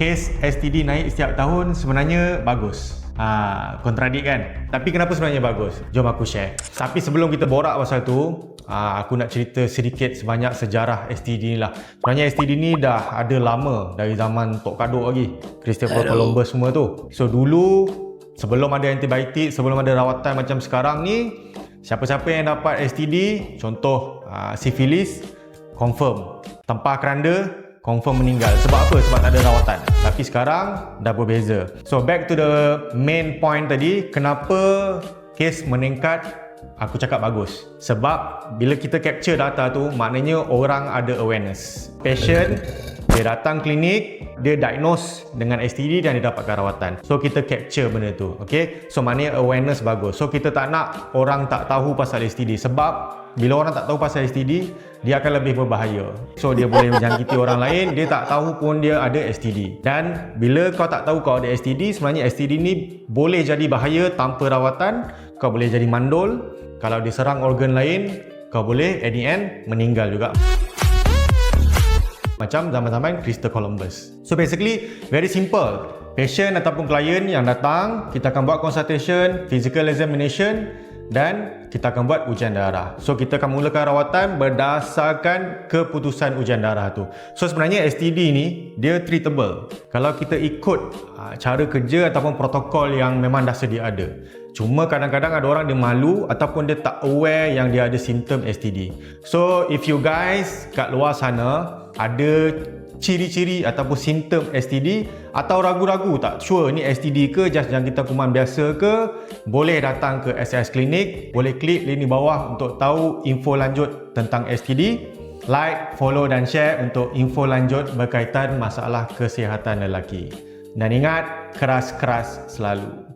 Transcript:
kes STD naik setiap tahun sebenarnya bagus. Kontradik kan? Tapi kenapa sebenarnya bagus? Jom aku share. Tapi sebelum kita borak pasal tu, aku nak cerita sedikit sebanyak sejarah STD ni lah. Sebenarnya STD ni dah ada lama, dari zaman Tok Kadok lagi, Christopher Columbus semua tu. So dulu, sebelum ada antibiotik, sebelum ada rawatan macam sekarang ni, siapa-siapa yang dapat STD, contoh sifilis, confirm. Tempah keranda, confirm meninggal. Sebab apa? Sebab tak ada rawatan. Tapi sekarang dah berbeza. So back to the main point tadi, kenapa kes meningkat? Aku cakap bagus. Sebab bila kita capture data tu, maknanya orang ada awareness. Patient, dia datang klinik, dia diagnose dengan STD dan dia dapatkan rawatan. So kita capture benda tu. Okay? So maknanya awareness bagus. So kita tak nak orang tak tahu pasal STD. Sebab bila orang tak tahu pasal STD, dia akan lebih berbahaya. So dia boleh menjangkiti orang lain, dia tak tahu pun dia ada STD. Dan bila kau tak tahu kau ada STD, sebenarnya STD ni boleh jadi bahaya tanpa rawatan. Kau boleh jadi mandul. Kalau dia serang organ lain, kau boleh at the end meninggal juga. Macam zaman-zaman Christopher Columbus. So basically, very simple. Patient ataupun klien yang datang, kita akan buat consultation, physical examination dan kita akan buat ujian darah. So kita akan mulakan rawatan berdasarkan keputusan ujian darah tu. So sebenarnya STD ni dia treatable kalau kita ikut cara kerja ataupun protokol yang memang dah sedia ada. Cuma kadang-kadang ada orang dia malu ataupun dia tak aware yang dia ada simptom STD. So if you guys kat luar sana ada ciri-ciri ataupun simptom STD atau ragu-ragu tak sure ni STD ke just jangkitan kuman biasa ke, boleh datang ke SIS Clinic, boleh klik link di bawah untuk tahu info lanjut tentang STD. Like, follow dan share untuk info lanjut berkaitan masalah kesihatan lelaki. Dan ingat, keras-keras selalu.